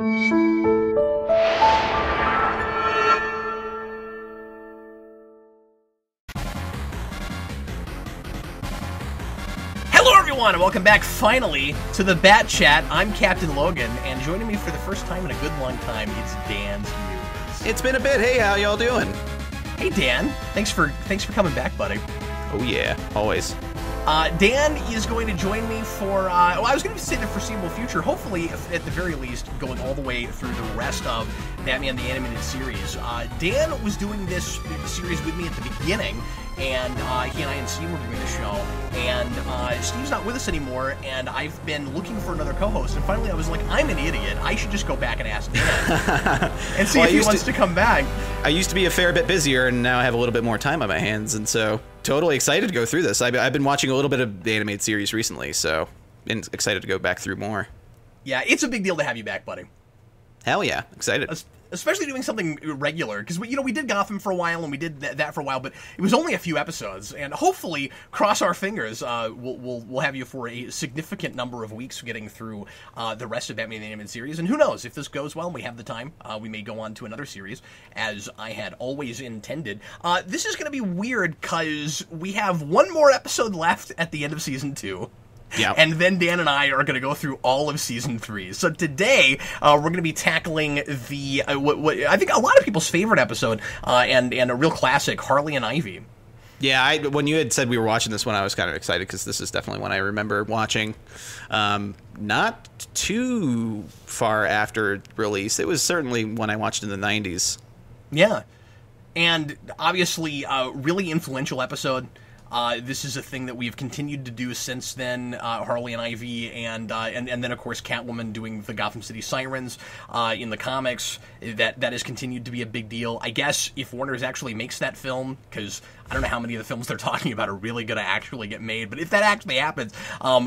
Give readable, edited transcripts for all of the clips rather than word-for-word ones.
Hello everyone, and welcome back finally to the Bat Chat. I'm Captain Logan, and joining me for the first time in a good long time, it's DanzNewz. It's been a bit. Hey, how y'all doing? Hey Dan, thanks for coming back, buddy. Oh yeah, always. Dan is going to join me for, well, I was going to say the foreseeable future, hopefully, at the very least, going all the way through the rest of Batman the Animated Series. Dan was doing this series with me at the beginning, and he and I and Steve were doing the show, and Steve's not with us anymore, and I've been looking for another co-host, and finally I was like, I'm an idiot, I should just go back and ask Dan, and see if he wants to come back. I used to be a fair bit busier, and now I have a little bit more time on my hands, and so totally excited to go through this. I've been watching a little bit of the animated series recently, so been excited to go back through more. Yeah, it's a big deal to have you back, buddy. Hell yeah, excited. Especially doing something regular, because we did Gotham for a while, and we did that for a while, but it was only a few episodes, and hopefully, cross our fingers, we'll have you for a significant number of weeks getting through the rest of Batman the Animated Series, and who knows, if this goes well and we have the time, we may go on to another series, as I had always intended. This is going to be weird, because we have one more episode left at the end of Season 2. Yeah. And then Dan and I are going to go through all of Season 3. So today, we're going to be tackling the, what I think a lot of people's favorite episode, and a real classic, Harley and Ivy. Yeah, when you had said we were watching this one, I was kind of excited, because this is definitely one I remember watching. Not too far after release. It was certainly one I watched in the 90s. Yeah. And obviously, really influential episode. This is a thing that we've continued to do since then, Harley and Ivy, and then, of course, Catwoman doing the Gotham City Sirens in the comics. That has continued to be a big deal. I guess if Warner actually makes that film, because I don't know how many of the films they're talking about are really going to actually get made, but if that actually happens,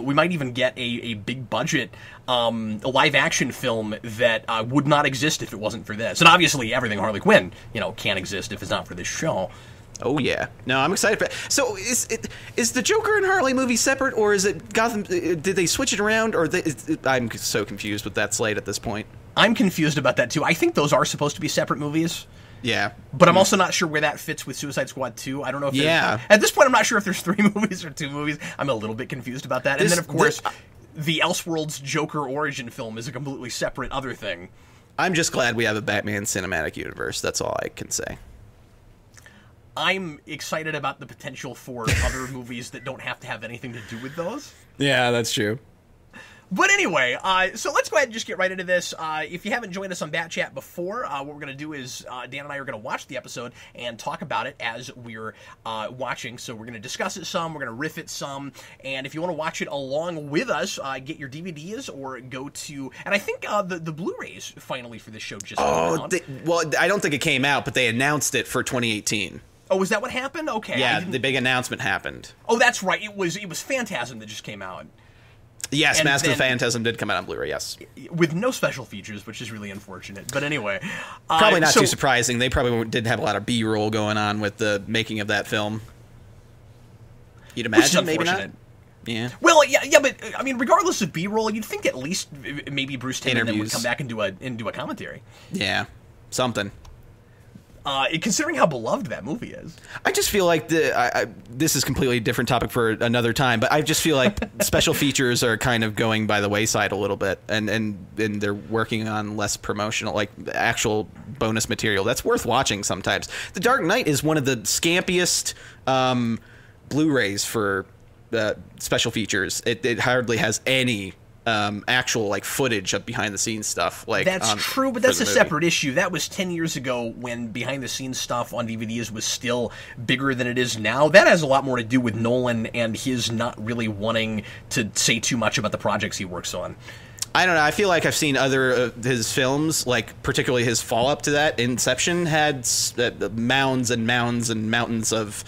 we might even get a big-budget live-action film that would not exist if it wasn't for this. And obviously, everything Harley Quinn, can't exist if it's not for this show. Oh yeah, no, I'm excited for it. So is the Joker and Harley movie separate, or is it Gotham? Did they switch it around, or I'm so confused with that slate at this point. I'm confused about that too. I think those are supposed to be separate movies. Yeah, but I'm also not sure where that fits with Suicide Squad 2. I don't know if at this point I'm not sure if there's 3 movies or 2 movies. I'm a little bit confused about that. And then of course, the Elseworlds Joker origin film is a completely separate other thing. I'm just glad we have a Batman cinematic universe. That's all I can say. I'm excited about the potential for other movies that don't have to have anything to do with those. Yeah, that's true. But anyway, so let's go ahead and just get right into this. If you haven't joined us on Bat Chat before, what we're going to do is Dan and I are going to watch the episode and talk about it as we're watching. So we're going to discuss it some, we're going to riff it some, and if you want to watch it along with us, get your DVDs or go to, and I think the Blu-rays finally for this show just came out. Well, I don't think it came out, but they announced it for 2018. Oh, was that what happened? Okay. Yeah, the big announcement happened. Oh, that's right. It was Phantasm that just came out. Yes, and Mask of the Phantasm did come out on Blu-ray, yes. With no special features, which is really unfortunate. But anyway. Probably not too surprising. They probably didn't have a lot of B-roll going on with the making of that film. You'd imagine, maybe not? Yeah. Well, yeah, but, I mean, regardless of B-roll, you'd think at least maybe Bruce Timm would come back and do a commentary. Yeah, something. Considering how beloved that movie is. I just feel like this is a completely different topic for another time, but I just feel like special features are kind of going by the wayside a little bit, and they're working on less promotional, like actual bonus material that's worth watching sometimes. The Dark Knight is one of the scampiest Blu-rays for special features. It hardly has any actual like footage of behind the scenes stuff. Like that's true, but that's a separate issue. That was 10 years ago when behind the scenes stuff on DVDs was still bigger than it is now. That has a lot more to do with Nolan and his not really wanting to say too much about the projects he works on. I don't know. I feel like I've seen other of his films, like particularly his follow-up to that, Inception, had mounds and mounds and mountains of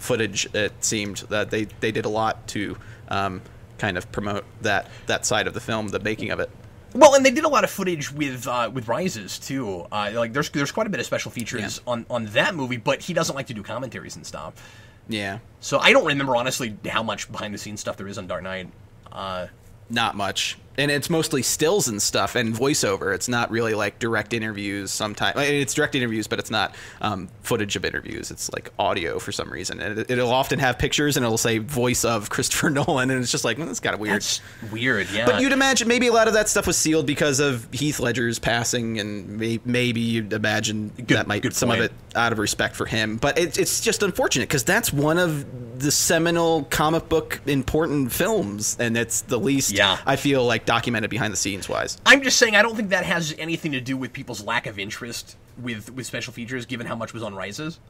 footage. It seemed that they did a lot to kind of promote that side of the film, the making of it. Well, and they did a lot of footage with Rises too. Like there's quite a bit of special features on that movie, but he doesn't like to do commentaries and stuff. Yeah. So I don't remember honestly how much behind the scenes stuff there is on Dark Knight. Not much. And it's mostly stills and stuff and voiceover. It's not really like direct interviews sometimes. It's direct interviews, but it's not footage of interviews. It's like audio for some reason. And it'll often have pictures and it'll say voice of Christopher Nolan. And it's just like, well, that's kind of weird. That's weird, yeah. But you'd imagine maybe a lot of that stuff was sealed because of Heath Ledger's passing. And maybe you'd imagine that might be some of it out of respect for him. But it's just unfortunate because that's one of the seminal comic book important films. And it's the least, I feel like, documented behind the scenes wise. I'm just saying I don't think that has anything to do with people's lack of interest with special features, given how much was on Rises.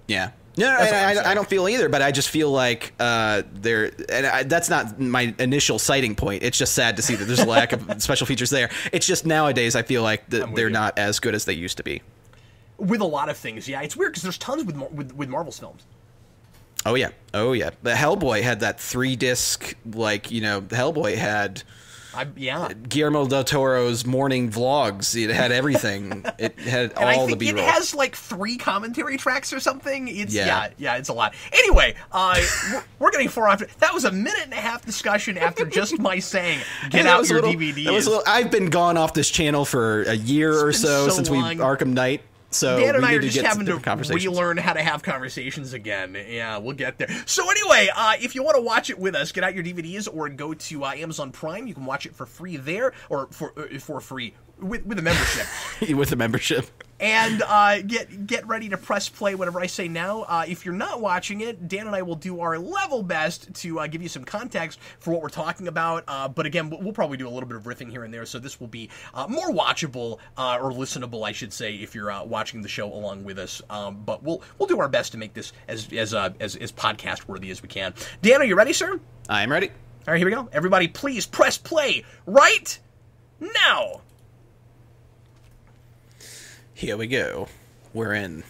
Yeah. No, I don't feel either, but I just feel like that's not my initial citing point. It's just sad to see that there's a lack of special features there. It's just nowadays I feel like they're not as good as they used to be. With a lot of things, yeah. It's weird because there's tons with Marvel's films. Oh, yeah. But Hellboy had that 3-disc, Hellboy had... Guillermo del Toro's morning vlogs. It had everything. It had all the B-roll. It has like 3 commentary tracks or something. It's it's a lot. Anyway, we're getting far off. That was a 1.5-minute discussion after just my saying, "Get out your DVDs." I've been gone off this channel for a year or so since we Arkham Knight. So Dan and I are just having to relearn how to have conversations again. Yeah, we'll get there. So anyway, if you want to watch it with us, get out your DVDs or go to Amazon Prime. You can watch it for free there, or for free with a membership. With a membership. And get ready to press play whenever I say now. If you're not watching it, Dan and I will do our level best to give you some context for what we're talking about. But again, we'll probably do a little bit of riffing here and there, so this will be more watchable or listenable, I should say, if you're watching the show along with us. But we'll do our best to make this as podcast worthy as we can. Dan, are you ready, sir? I am ready. All right, here we go. Everybody, please press play right now. Here we go. We're in.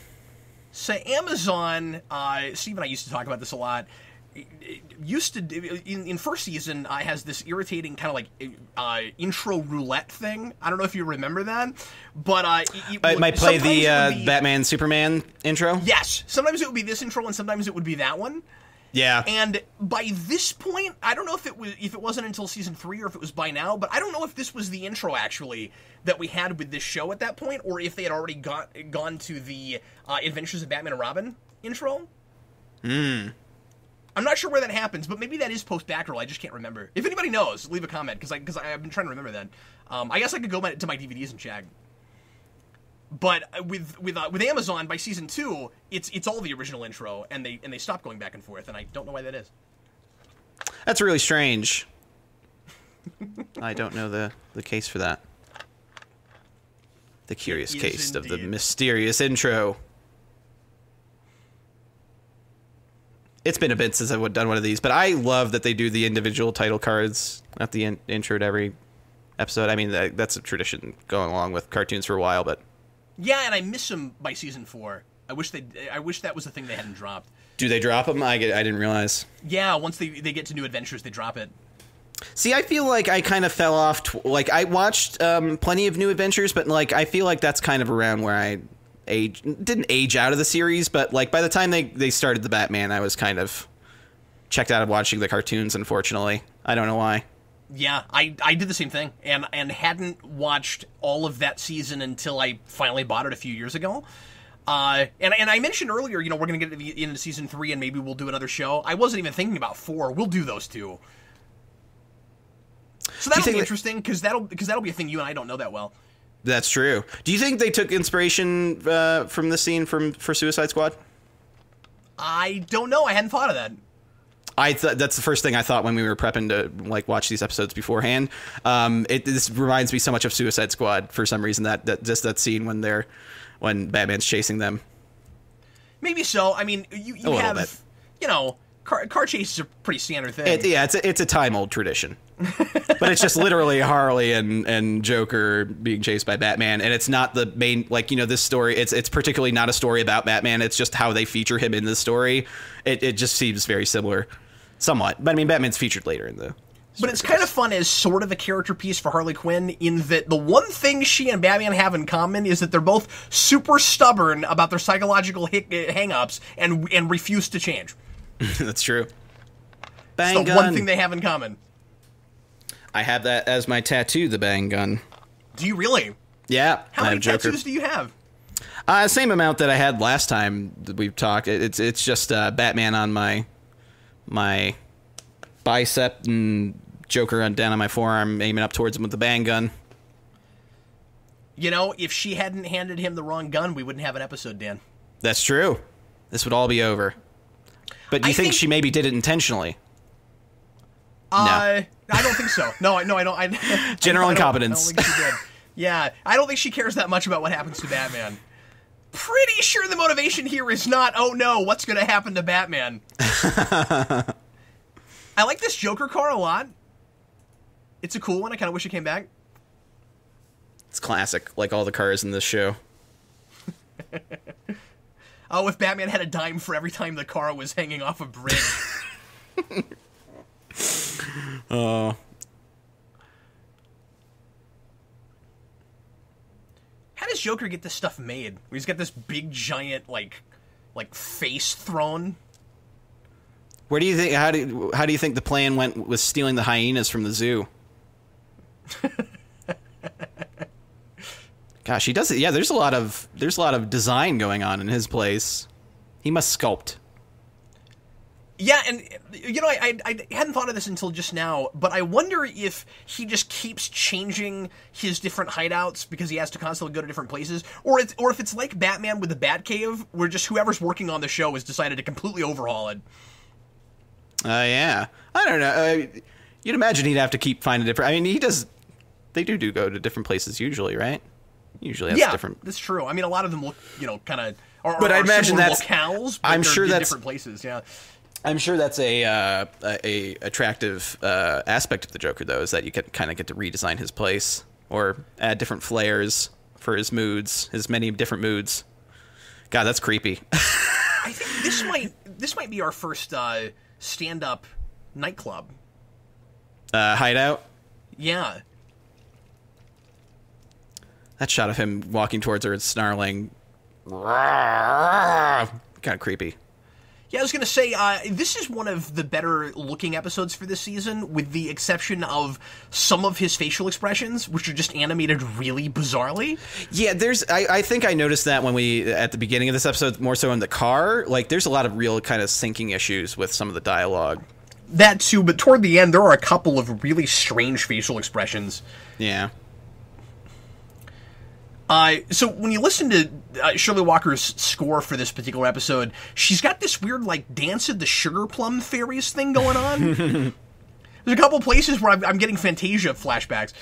So Amazon, Steve and I used to talk about this a lot. In first season, has this irritating kind of like intro roulette thing. I don't know if you remember that, but it might play the Batman Superman intro. Yes, sometimes it would be this intro, and sometimes it would be that one. Yeah. And by this point, I don't know if it wasn't until season 3 or if it was by now, but I don't know if this was the intro actually that we had with this show at that point, or if they had already gone to the Adventures of Batman and Robin intro. I'm not sure where that happens, but maybe that is post Batgirl. I just can't remember. If anybody knows, leave a comment because I've been trying to remember that. I guess I could go to my DVDs and check. But with Amazon, by season 2, it's all the original intro, and they stop going back and forth, and I don't know why that is. That's really strange. I don't know the case for that. The curious case of the mysterious intro. It's been a bit since I've done one of these, but I love that they do the individual title cards at the intro to every episode. I mean, that's a tradition going along with cartoons for a while, but... Yeah, and I miss them by season 4. I wish that was the thing they hadn't dropped. Do they drop them? I didn't realize. Yeah, once they get to New Adventures, they drop it. See, I feel like I kind of fell off. I watched plenty of New Adventures, but I feel like that's kind of around where I didn't age out of the series. But by the time they started the Batman, I was kind of checked out of watching the cartoons. Unfortunately, I don't know why. Yeah, I did the same thing, and hadn't watched all of that season until I finally bought it a few years ago. And I mentioned earlier, we're going to get into season 3, and maybe we'll do another show. I wasn't even thinking about 4. We'll do those 2. So that'll be interesting because that'll be a thing you and I don't know that well. That's true. Do you think they took inspiration from the scene for Suicide Squad? I don't know. I hadn't thought of that. That's the first thing I thought when we were prepping to watch these episodes beforehand. This reminds me so much of Suicide Squad for some reason. That scene when Batman's chasing them. Maybe so. I mean, you have car chase is a pretty standard thing. It's a time old tradition. But it's just literally Harley and Joker being chased by Batman, and it's not the main this story. It's particularly not a story about Batman. It's just how they feature him in the story. It just seems very similar, somewhat. But I mean, Batman's featured later in the. But it's kind of fun as sort of a character piece for Harley Quinn in that the one thing she and Batman have in common is that they're both super stubborn about their psychological hang-ups and refuse to change. That's true. Bang it's the gun. one thing they have in common. I have that as my tattoo, the bang gun. Do you really? Yeah. How many tattoos do you have? Same amount that I had last time that we've talked. It's just Batman on my bicep and Joker down on my forearm, aiming up towards him with the bang gun. You know, if she hadn't handed him the wrong gun, we wouldn't have an episode, Dan. That's true. This would all be over. But do you think she maybe did it intentionally? No. I don't think so. No, I don't. General incompetence. I don't think she did. Yeah, I don't think she cares that much about what happens to Batman. Pretty sure the motivation here is not, oh no, what's going to happen to Batman? I like this Joker car a lot. It's a cool one. I kind of wish it came back. It's classic, like all the cars in this show. Oh, if Batman had a dime for every time the car was hanging off a bridge. Oh. How does Joker get this stuff made? He's got this big, giant, like face throne. Where do you think? How do you think the plan went with stealing the hyenas from the zoo? Gosh, he does it. Yeah, there's a lot of design going on in his place. He must sculpt. Yeah, and you know, I hadn't thought of this until just now, but I wonder if he just keeps changing his different hideouts because he has to constantly go to different places, or if it's like Batman with the Batcave, where just whoever's working on the show has decided to completely overhaul it. Yeah, I don't know. You'd imagine he'd have to keep finding different. I mean, they do go to different places usually, right? Usually, that's different. That's true. I mean, a lot of them look, you know, kind of. But I imagine that's locales. But I'm sure that's different places. Yeah. I'm sure that's a attractive aspect of the Joker, though, is that you kind of get to redesign his place or add different flares for his moods, his many different moods. God, that's creepy. I think this might be our first stand-up nightclub. Hideout? Yeah. That shot of him walking towards her and snarling. Kind of creepy. Yeah, I was going to say, this is one of the better-looking episodes for this season, with the exception of some of his facial expressions, which are just animated really bizarrely. Yeah, I think I noticed that when at the beginning of this episode, more so in the car, like, there's a lot of real kind of syncing issues with some of the dialogue. That too, but toward the end, there are a couple of really strange facial expressions. Yeah. So when you listen to Shirley Walker's score for this particular episode, she's got this weird, like, Dance of the Sugar Plum Fairies thing going on. There's a couple places where I'm getting Fantasia flashbacks.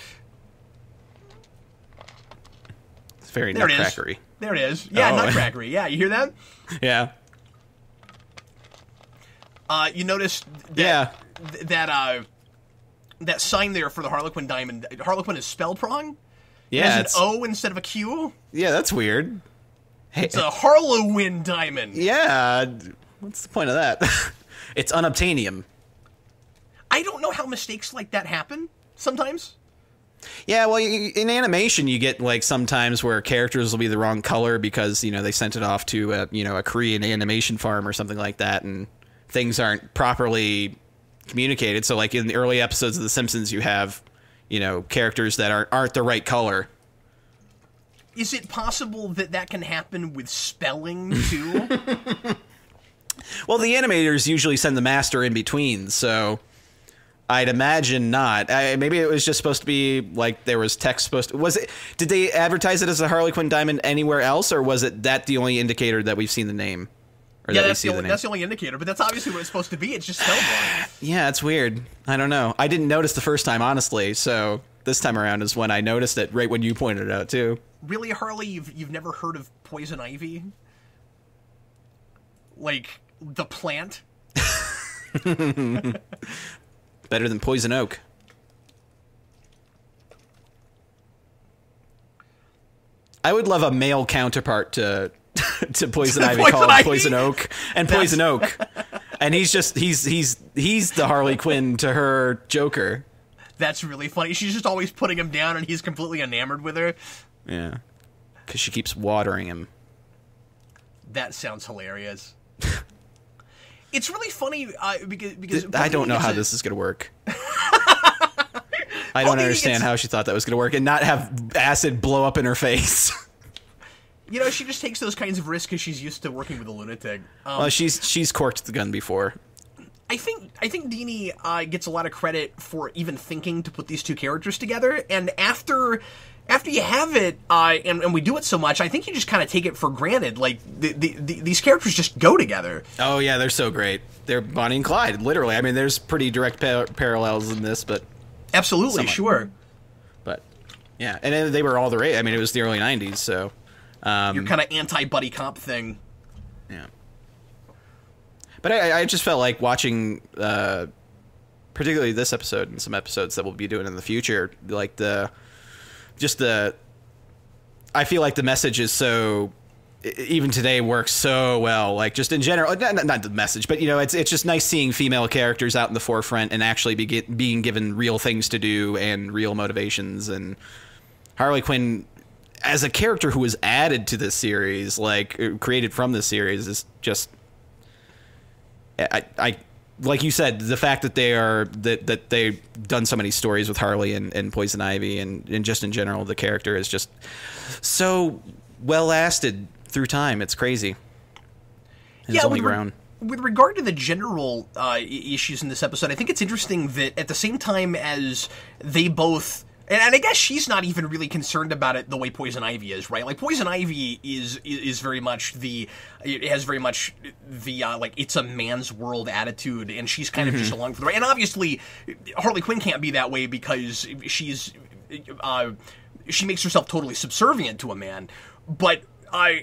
It's very nutcrackery. There it is. Yeah, nutcrackery. Yeah, you hear that? Yeah. You notice that, that sign there for the Harlequin diamond. Harlequin is spelled wrong. Yeah, it's an O instead of a Q. Yeah, that's weird. Hey, it's a Harlewin diamond. Yeah, what's the point of that? It's unobtainium. I don't know how mistakes like that happen sometimes. Yeah, well, in animation, you get, like, sometimes where characters will be the wrong color because, you know, they sent it off to a Korean animation farm or something like that, and things aren't properly communicated. So, like, in the early episodes of The Simpsons, you have, you know, characters that aren't the right color. Is it possible that can happen with spelling, too? Well, the animators usually send the master in between, so I'd imagine not. Maybe it was just supposed to be, like, there was text supposed to... Did they advertise it as a Harlequin diamond anywhere else, or was it that the only indicator that we've seen the name? Yeah, that's the only indicator, but that's obviously what it's supposed to be. It's just spelled wrong. Yeah, it's weird. I don't know. I didn't notice the first time, honestly, so this time around is when I noticed it, right when you pointed it out, too. Really, Harley? You've never heard of poison ivy? Like, the plant? Better than poison oak. I would love a male counterpart to poison ivy called Poison Oak and Poison Oak, and he's the Harley Quinn to her Joker. That's really funny. She's just always putting him down, and he's completely enamored with her. Yeah, because she keeps watering him. That sounds hilarious. It's really funny because I don't know how this is going to work. I don't understand how she thought that was going to work and not have acid blow up in her face. You know, she just takes those kinds of risks because she's used to working with a lunatic. Well, she's corked the gun before. I think Deanie gets a lot of credit for even thinking to put these two characters together, and after you have it, and we do it so much, I think you just kind of take it for granted. Like, these characters just go together. Oh, yeah, they're so great. They're Bonnie and Clyde, literally. I mean, there's pretty direct parallels in this, but... Absolutely, somewhat. Sure. But, yeah, and they were all the rage. I mean, it was the early 90s, so... Your kind of anti-buddy cop thing. Yeah. But I just felt like watching, particularly this episode and some episodes that we'll be doing in the future, like I feel like the message is so, even today works so well, like just in general, not the message, but, you know, it's just nice seeing female characters out in the forefront and actually being given real things to do and real motivations. And Harley Quinn, as a character who was added to this series, like created from this series, is just... I like you said, the fact that they've done so many stories with Harley and Poison Ivy and just in general, the character is just so well lasted through time. It's crazy. It's only grown. With regard to the general issues in this episode, I think it's interesting that at the same time as they both... And I guess she's not even really concerned about it the way Poison Ivy is, right? Like, Poison Ivy is very much it has very much the, like, it's a man's world attitude, and she's kind of just along for the ride. And obviously, Harley Quinn can't be that way because she makes herself totally subservient to a man. But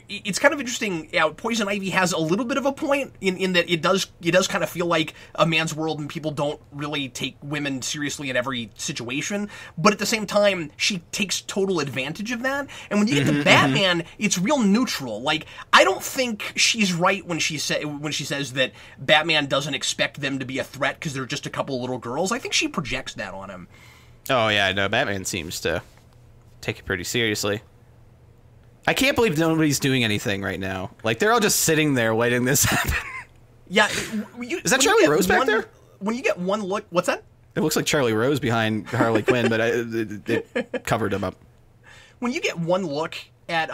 it's kind of interesting. Poison Ivy has a little bit of a point in that it does kind of feel like a man's world, and people don't really take women seriously in every situation. But at the same time, she takes total advantage of that. And when you get to Batman, it's real neutral. Like, I don't think she's right when she says that Batman doesn't expect them to be a threat because they're just a couple of little girls. I think she projects that on him. Oh yeah, no, Batman seems to take it pretty seriously. I can't believe nobody's doing anything right now. Like, they're all just sitting there waiting this happen. Yeah. Is that Charlie Rose back there? When you get one look... What's that? It looks like Charlie Rose behind Harley Quinn, but it covered him up. When you get one look at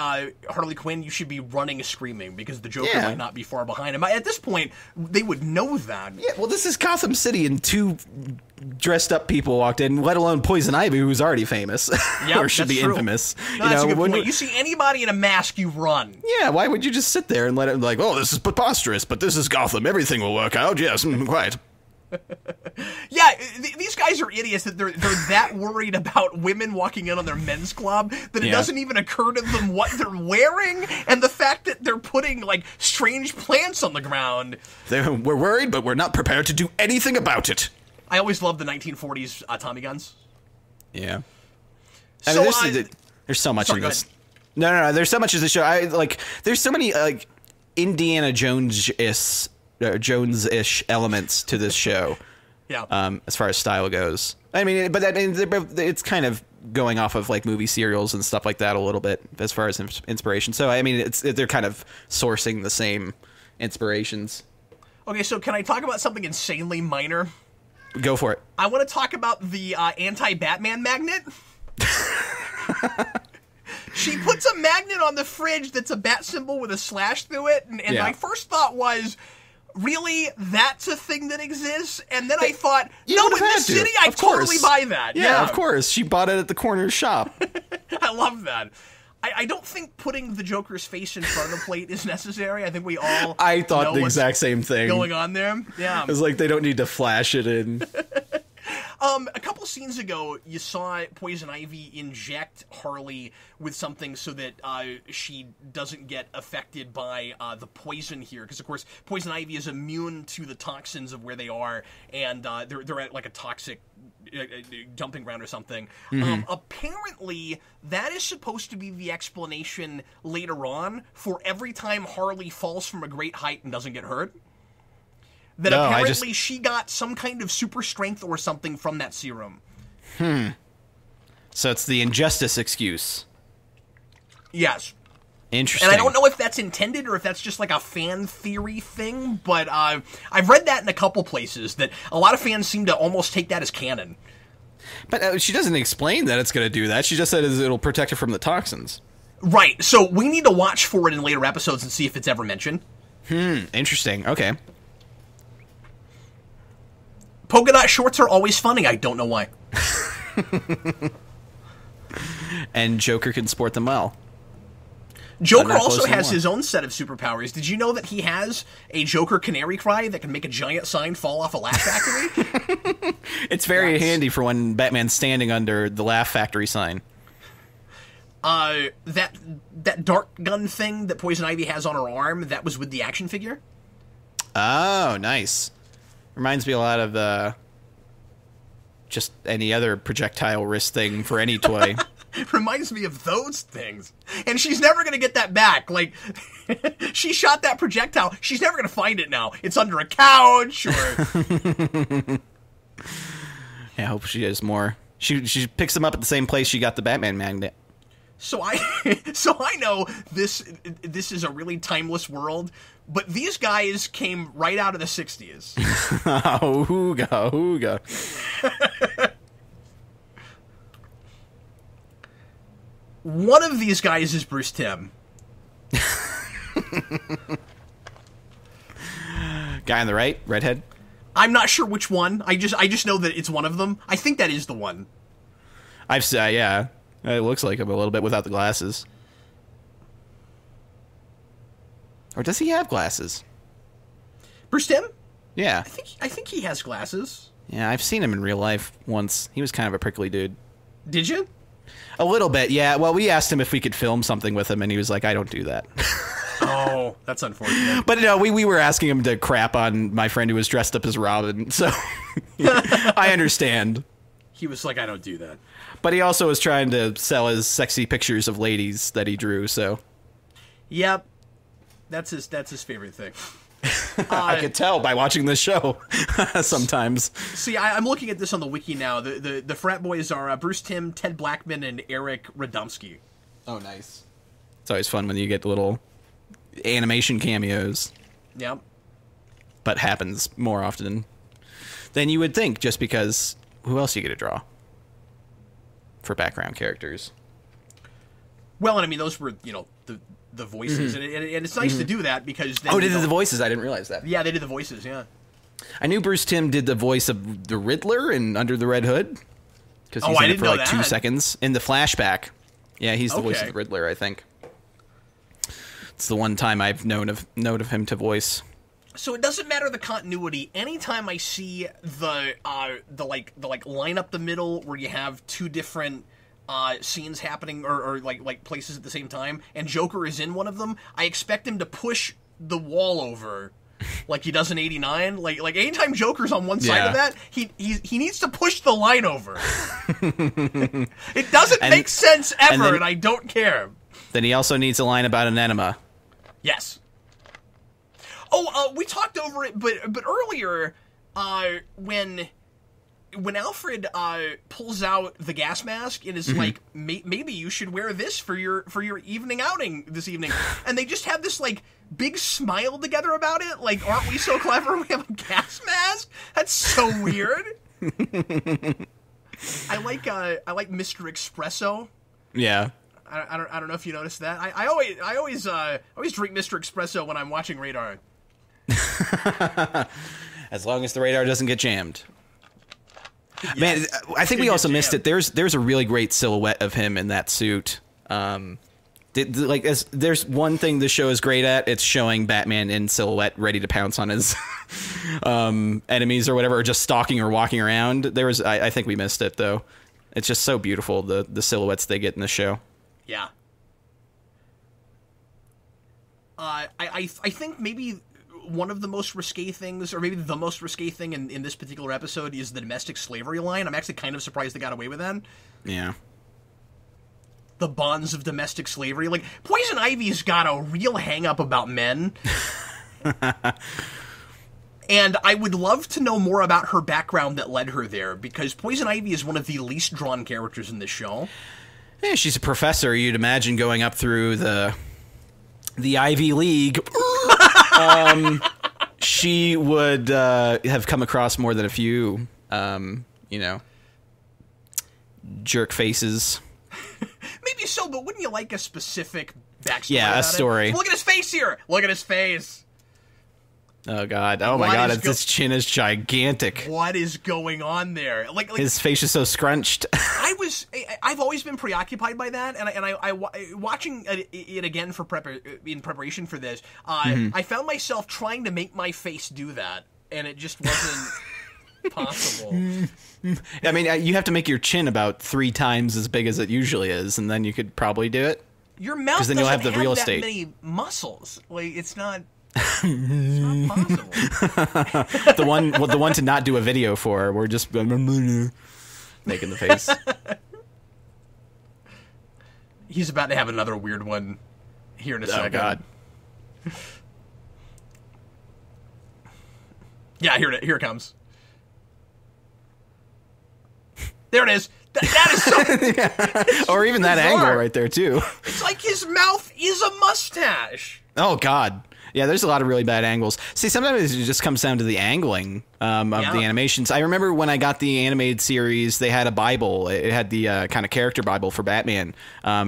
Harley Quinn, you should be running screaming because the Joker might not be far behind him. At this point, they would know that. Yeah, well, this is Gotham City, and two dressed-up people walked in, let alone Poison Ivy, who's already famous. Yep, or should be true. Infamous. No, that's a good point. You see anybody in a mask, you run. Yeah, why would you just sit there and let it, like, oh, this is preposterous, but this is Gotham. Everything will work out. Yes, quiet. Yeah, these guys are idiots that they're that worried about women walking in on their men's club that it doesn't even occur to them what they're wearing and the fact that they're putting, like, strange plants on the ground. We're worried, but we're not prepared to do anything about it. I always loved the 1940s Tommy guns. Yeah. I mean, there's so much in this. No. There's so much in the show. There's so many, like, Indiana Jones-ish elements to this show. Yeah. As far as style goes. I mean, but it's kind of going off of, like, movie serials and stuff like that a little bit as far as inspiration. So, I mean, they're kind of sourcing the same inspirations. Okay, so can I talk about something insanely minor? Go for it. I want to talk about the anti-Batman magnet. She puts a magnet on the fridge that's a bat symbol with a slash through it, and my first thought was, really? That's a thing that exists? And then I thought, no, in this city, I totally buy that. Yeah, of course. She bought it at the corner shop. I love that. I don't think putting the Joker's face in front of the plate is necessary. I think we all I thought the exact same thing. Going on there. Yeah. It was like they don't need to flash it in. A couple scenes ago, you saw Poison Ivy inject Harley with something so that she doesn't get affected by the poison here. Because, of course, Poison Ivy is immune to the toxins of where they are, and they're at, like, a toxic dumping ground or something. Apparently, that is supposed to be the explanation later on for every time Harley falls from a great height and doesn't get hurt. That apparently she got some kind of super strength or something from that serum. So it's the injustice excuse. Yes. Interesting. And I don't know if that's intended or if that's just like a fan theory thing, but I've read that in a couple places, that a lot of fans seem to almost take that as canon. But she doesn't explain that it's going to do that. She just said it'll protect her from the toxins. Right. So we need to watch for it in later episodes and see if it's ever mentioned. Interesting. Okay. Polka dot shorts are always funny. I don't know why. And Joker can sport them well. Joker also has his own set of superpowers. Did you know that he has a Joker canary cry that can make a giant sign fall off a Laugh Factory? It's very handy for when Batman's standing under the Laugh Factory sign. That dart gun thing that Poison Ivy has on her arm, that was with the action figure. Oh, nice. Reminds me a lot of just any other projectile wrist thing for any toy. Reminds me of those things. And she's never going to get that back. Like, she shot that projectile. She's never going to find it now. It's under a couch or... Yeah, I hope she has more. She picks them up at the same place she got the Batman magnet. So I know this is a really timeless world, but these guys came right out of the 60s. Oh, hooga. One of these guys is Bruce Timm. Guy on the right, redhead. I'm not sure which one. I just know that it's one of them. I think that is the one. Yeah. It looks like him a little bit without the glasses. Or does he have glasses? Bruce Timm? Yeah. I think he has glasses. Yeah, I've seen him in real life once. He was kind of a prickly dude. Did you? A little bit, yeah. Well, we asked him if we could film something with him, and he was like, I don't do that. Oh, that's unfortunate. But no, we were asking him to crap on my friend who was dressed up as Robin, so I understand. He was like, I don't do that. But he also was trying to sell his sexy pictures of ladies that he drew, so... Yep. That's his favorite thing. I could tell by watching this show sometimes. See, I'm looking at this on the wiki now. The frat boys are Bruce Timm, Ted Blackman, and Eric Radomski. Oh, nice. It's always fun when you get little animation cameos. Yep. But happens more often than you would think, just because who else are you going to draw for background characters? Well, and I mean, those were, the voices, and it's nice to do that because... Then, they did the voices? I didn't realize that. Yeah, they did the voices, yeah. I knew Bruce Timm did the voice of the Riddler in Under the Red Hood. Because he's in it for like 2 seconds in the flashback. Yeah, he's the voice of the Riddler, I think. It's the one time I've known of him to voice. So it doesn't matter the continuity. Anytime I see the line up the middle where you have two different scenes happening or like places at the same time, and Joker is in one of them, I expect him to push the wall over like he does in 89. Like anytime Joker's on one side of that, he needs to push the line over. It doesn't make sense ever, and I don't care. Then he also needs a line about an enema. Yes. Oh, we talked over it, but earlier, when Alfred pulls out the gas mask and is like, maybe you should wear this for your evening outing this evening, and they just have this like big smile together about it. Like, aren't we so clever? We have a gas mask. That's so weird. I like Mr. Espresso. Yeah. I don't know if you noticed that. I always drink Mr. Espresso when I'm watching Radar. As long as the radar doesn't get jammed. Yes, man, I think we also missed it. There's a really great silhouette of him in that suit. There's one thing the show is great at. It's showing Batman in silhouette, ready to pounce on his enemies or whatever, or just stalking or walking around. I think we missed it though. It's just so beautiful, the silhouettes they get in the show. Yeah. I think maybe one of the most risque things, or maybe the most risque thing in this particular episode, is the domestic slavery line. I'm actually kind of surprised they got away with that. Yeah. The bonds of domestic slavery. Like, Poison Ivy's got a real hang-up about men. And I would love to know more about her background that led her there, because Poison Ivy is one of the least drawn characters in this show. Yeah, she's a professor. You'd imagine going up through the Ivy League. She would have come across more than a few, jerk faces. Maybe so, but wouldn't you like a specific backstory? Yeah, a story. Look at his face here. Look at his face. Oh God! Oh my God! His chin is gigantic. What is going on there? Like his face is so scrunched. I've always been preoccupied by that, and I watching it again in preparation for this. I found myself trying to make my face do that, and it just wasn't possible. I mean, you have to make your chin about 3 times as big as it usually is, and then you could probably do it. Your mouth doesn't have the real estate. That many muscles. Like it's not. It's not possible. the one to not do a video for. We're just making the face. He's about to have another weird one here in a second. Oh God. Yeah, here it comes. There it is. That is so. Yeah. Or even that angle right there too. It's like his mouth is a mustache. Oh God. Yeah, there's a lot of really bad angles. See, sometimes it just comes down to the angling of the animations. I remember when I got the animated series, they had a Bible. It had the kind of character Bible for Batman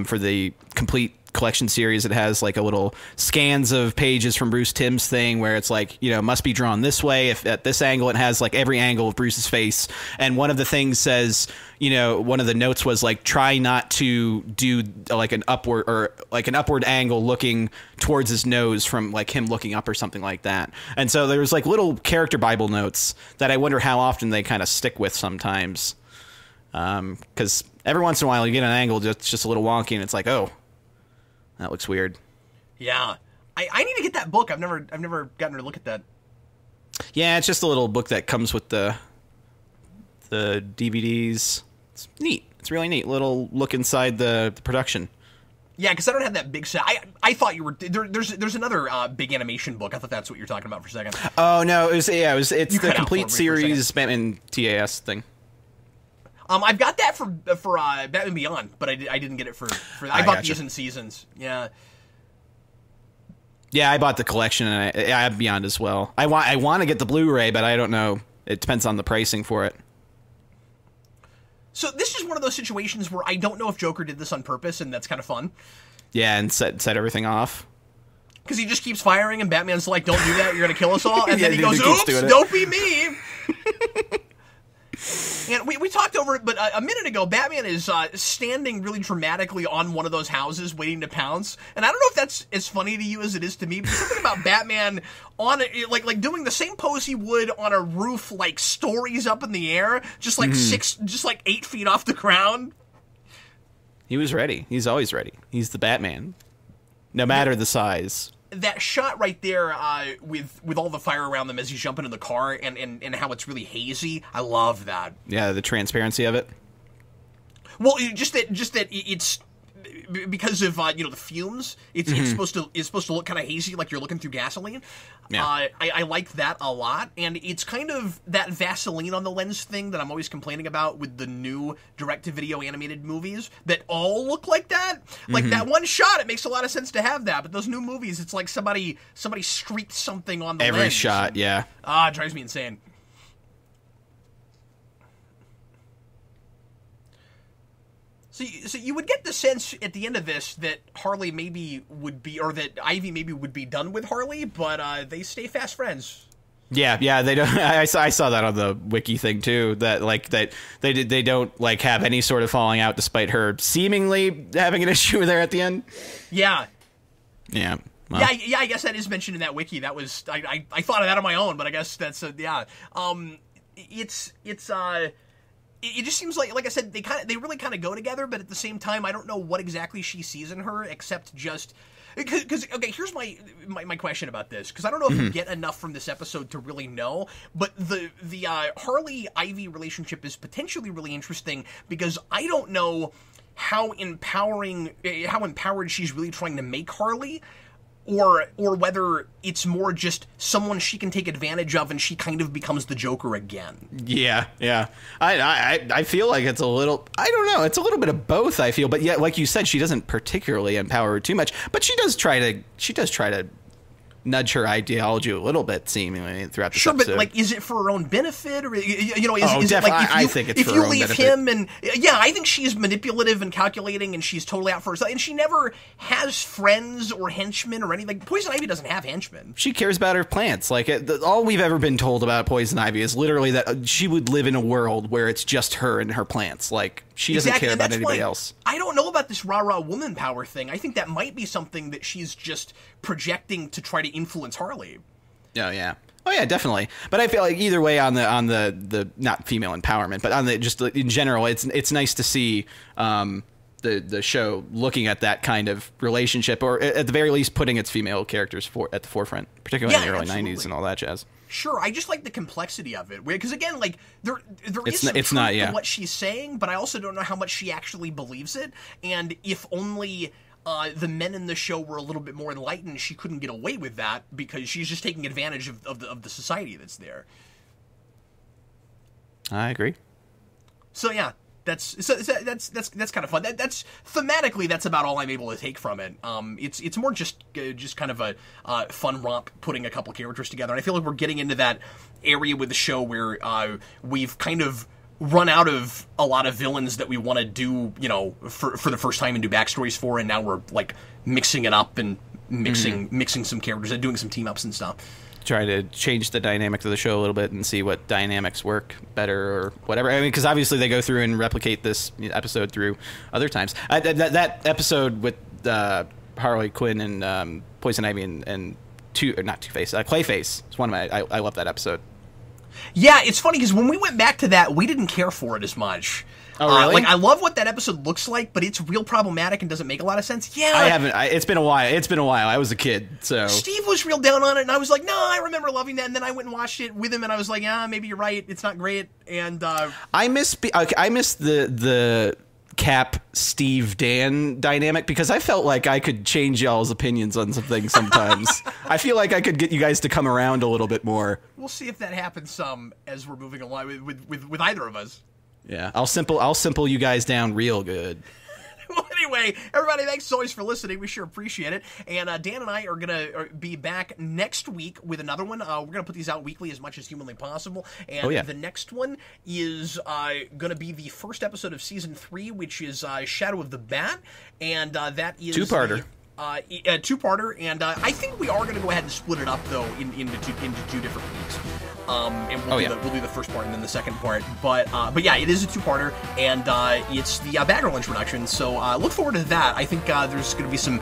for the complete collection series. It has like a little scans of pages from Bruce Timm's thing where it's like, you know, must be drawn this way. If at this angle, it has like every angle of Bruce's face. And one of the things says, you know, one of the notes was like, try not to do like an upward angle looking towards his nose from like him looking up or something like that. And so there's like little character Bible notes that I wonder how often they kind of stick with sometimes. Because every once in a while you get an angle that's just a little wonky and it's like, oh, that looks weird. Yeah. I need to get that book. I've never gotten to look at that. Yeah, it's just a little book that comes with the DVDs. It's neat. It's really neat. Little look inside the production. Yeah, because I don't have that big set. I thought you were there's another big animation book. I thought that's what you were talking about for a second. Oh no, it's the complete series Batman TAS thing. I've got that for Batman Beyond, but I didn't get it for that. I bought these in seasons. Yeah. Yeah, I bought the collection, and I have Beyond as well. I want to get the Blu-ray, but I don't know. It depends on the pricing for it. So this is one of those situations where I don't know if Joker did this on purpose, and that's kind of fun. Yeah, and set everything off. Because he just keeps firing, and Batman's like, "Don't do that! You're gonna kill us all." And then he goes, "Oops! Don't be me." And we talked over it, but a minute ago, Batman is standing really dramatically on one of those houses waiting to pounce. And I don't know if that's as funny to you as it is to me, but something about Batman on like doing the same pose he would on a roof, like stories up in the air, just like 8 feet off the ground. He was ready. He's always ready. He's the Batman, no matter the size. That shot right there with all the fire around them as he's jumping in the car and how it's really hazy, I love that. Yeah, the transparency of it. Well, just that it's because of the fumes. It's supposed to look kind of hazy, like you're looking through gasoline. Yeah. I like that a lot, and it's kind of that Vaseline on the lens thing that I'm always complaining about with the new direct-to-video animated movies that all look like that. Like that one shot, it makes a lot of sense to have that, but those new movies, it's like somebody streaked something on the lens. Every shot, yeah. It drives me insane. So you would get the sense at the end of this that Harley maybe would be, or that Ivy maybe would be done with Harley, but they stay fast friends. Yeah, they don't. I saw that on the wiki thing too. That they don't like have any sort of falling out, despite her seemingly having an issue with her at the end. Yeah. Yeah. Well. Yeah. I guess that is mentioned in that wiki. That was I thought of that on my own, but I guess that's yeah. It just seems like I said, they really kind of go together, but at the same time, I don't know what exactly she sees in her, except just because okay, here's my question about this, because I don't know if we get enough from this episode to really know, but the Harley Ivy relationship is potentially really interesting because I don't know how empowered she's really trying to make Harley. Or whether it's more just someone she can take advantage of and she kind of becomes the Joker again. Yeah. I feel like it's a little, I don't know, it's a little bit of both, I feel. But yet, like you said, she doesn't particularly empower her too much. But she does try to nudge her ideology a little bit, seemingly, throughout this sure, episode. But like, is it for her own benefit, or you know, is it definitely. like I think it's if for you her own leave benefit. him, and yeah, I think she's manipulative and calculating, and she's totally out for herself, and she never has friends or henchmen or anything. Like, Poison Ivy doesn't have henchmen. She cares about her plants. Like, all we've ever been told about Poison Ivy is literally that she would live in a world where it's just her and her plants. Like, she doesn't care about anybody else. I don't know about this rah-rah woman power thing. I think that might be something that she's just projecting to try to influence Harley. Oh yeah, definitely. But I feel like either way, on the not female empowerment, but on the just in general, it's nice to see the show looking at that kind of relationship, or at the very least putting its female characters at the forefront, particularly in the early '90s and all that jazz. Sure, I just like the complexity of it, because again, like there is some truth to what she's saying, but I also don't know how much she actually believes it, and if only the men in the show were a little bit more enlightened, she couldn't get away with that because she's just taking advantage of the society that's there. I agree. So yeah, that's kind of fun. That's thematically, that's about all I'm able to take from it. It's more just kind of a fun romp putting a couple characters together. And I feel like we're getting into that area with the show where we've kind of run out of a lot of villains that we want to do, you know, for the first time and do backstories for, and now we're like mixing it up and mixing some characters and doing some team ups and stuff. Try to change the dynamics of the show a little bit and see what dynamics work better or whatever. I mean, because obviously they go through and replicate this episode through other times. That episode with Harley Quinn and Poison Ivy and Two-Face, Clayface. It's one of my. I love that episode. Yeah, it's funny because when we went back to that, we didn't care for it as much. Oh, really? Like, I love what that episode looks like, but it's real problematic and doesn't make a lot of sense. Yeah. I haven't. It's been a while. I was a kid, so. Steve was real down on it, and I was like, no, I remember loving that, and then I went and watched it with him, and I was like, yeah, maybe you're right. It's not great, and I miss the Cap Steve Dan dynamic because I felt like I could change y'all's opinions on some things sometimes. I feel like I could get you guys to come around a little bit more. We'll see if that happens some as we're moving along with either of us. Yeah, I'll simple you guys down real good. Well, anyway, everybody, thanks as always for listening. We sure appreciate it. And Dan and I are going to be back next week with another one. We're going to put these out weekly as much as humanly possible. And the next one is going to be the first episode of Season 3, which is Shadow of the Bat. And that is... Two-parter. A two-parter, and I think we are going to go ahead and split it up, though, into two different weeks. And we'll do the first part and then the second part. But yeah, it is a two-parter, and it's the Batgirl introduction. So look forward to that. I think there's going to be some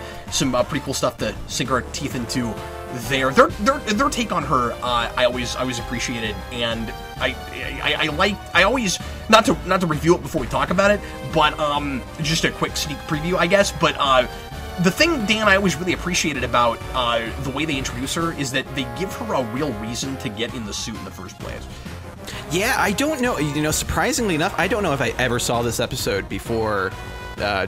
pretty cool stuff to sink our teeth into there. Their take on her, I always appreciated, and I always not to review it before we talk about it, but just a quick sneak preview, I guess. But the thing, Dan, I always really appreciated about the way they introduce her is that they give her a real reason to get in the suit in the first place. Yeah, I don't know. You know, surprisingly enough, I don't know if I ever saw this episode before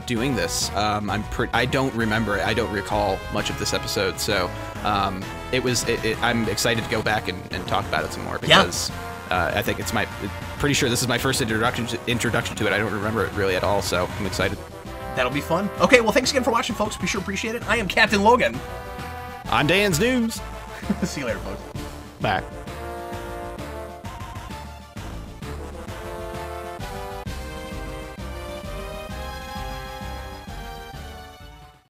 doing this. I don't remember it. I don't recall much of this episode, so I'm excited to go back and talk about it some more because I think pretty sure this is my first introduction to it. I don't remember it really at all, so I'm excited. That'll be fun. Okay, well, thanks again for watching, folks. We sure appreciate it. I am Captain Logan. I'm DanzNewz. See you later, folks. Bye.